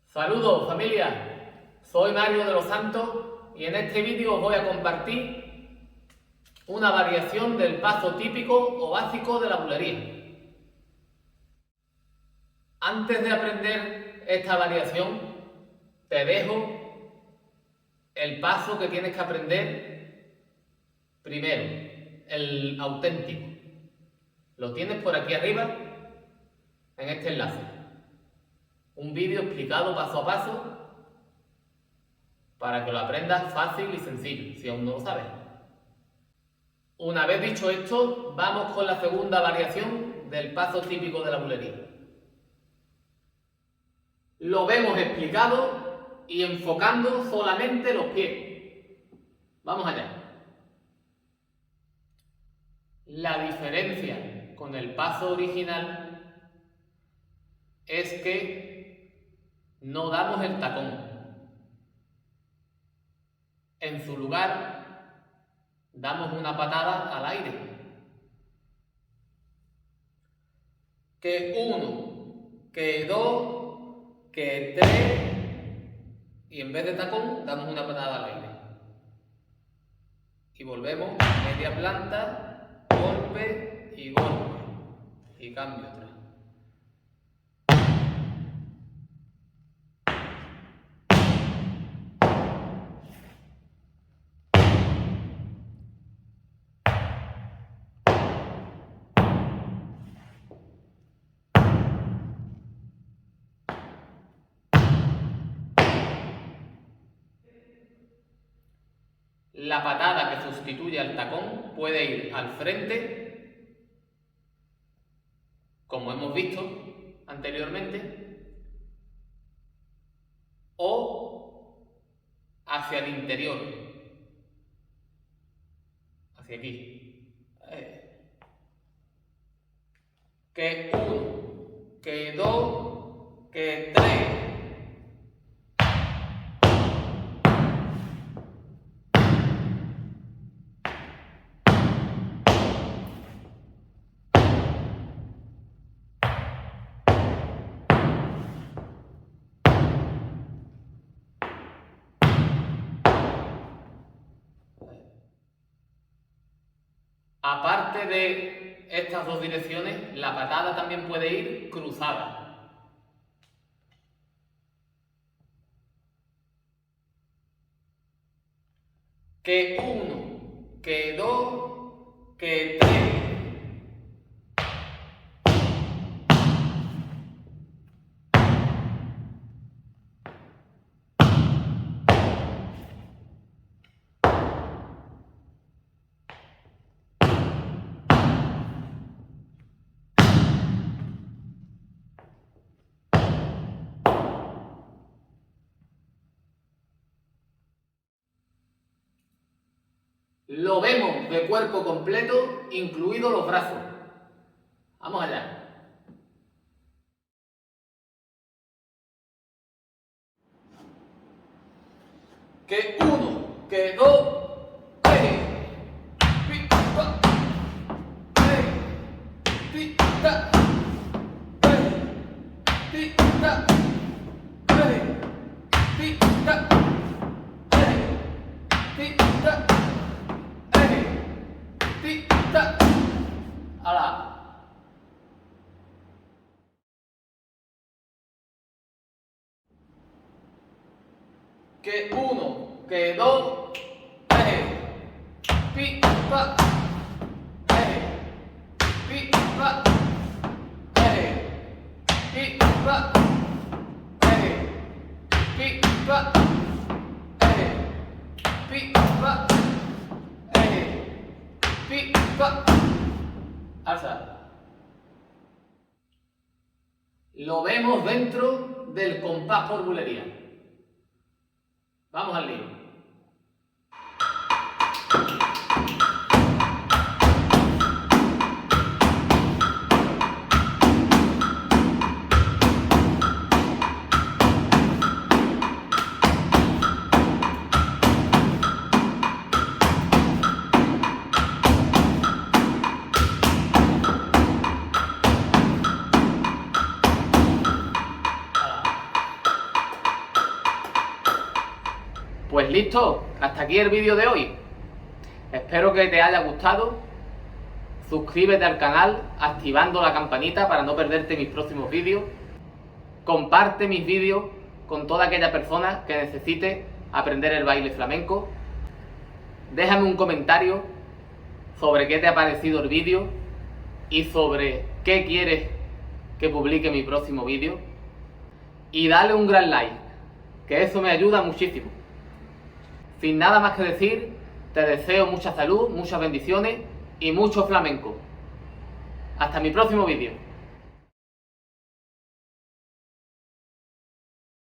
Saludos familia, soy Mario de los Santos y en este vídeo os voy a compartir una variación del paso típico o básico de la bulería. Antes de aprender esta variación, te dejo el paso que tienes que aprender primero, el auténtico. Lo tienes por aquí arriba en este enlace. Un vídeo explicado paso a paso para que lo aprendas fácil y sencillo, si aún no lo sabes. Una vez dicho esto, vamos con la segunda variación del paso típico de la bulería. Lo vemos explicado y enfocando solamente los pies. Vamos allá. La diferencia con el paso original es que no damos el tacón. En su lugar, damos una patada al aire. Que 1, que 2, que 3, y en vez de tacón, damos una patada al aire. Y volvemos, media planta, golpe, y cambio atrás. La patada que sustituye al tacón puede ir al frente, como hemos visto anteriormente, o hacia el interior, hacia aquí. Que 1, que 2, que 3. Aparte de estas dos direcciones, la patada también puede ir cruzada. Que 1, que 2, que 3. Lo vemos de cuerpo completo, incluidos los brazos. Vamos allá. Que 1, que 2, 3. Pi-pa, 3. Pi-ta, 3. Pi-ta, 3. Pi-ta, 3. Pi-ta. ¡Hala! Que 1, que 2, 3. Pi-pa, 3. Pi-pa, 3. Pi-pa, 3. Pi-pa, 3. Pi-pa, 3. Pi-pa. Alza. Lo vemos dentro del compás por bulería. Vamos al lío. Listo, hasta aquí el vídeo de hoy. Espero que te haya gustado. Suscríbete al canal activando la campanita para no perderte mis próximos vídeos. Comparte mis vídeos con toda aquella persona que necesite aprender el baile flamenco. Déjame un comentario sobre qué te ha parecido el vídeo y sobre qué quieres que publique mi próximo vídeo. Y dale un gran like, que eso me ayuda muchísimo. Sin nada más que decir, te deseo mucha salud, muchas bendiciones y mucho flamenco. Hasta mi próximo vídeo.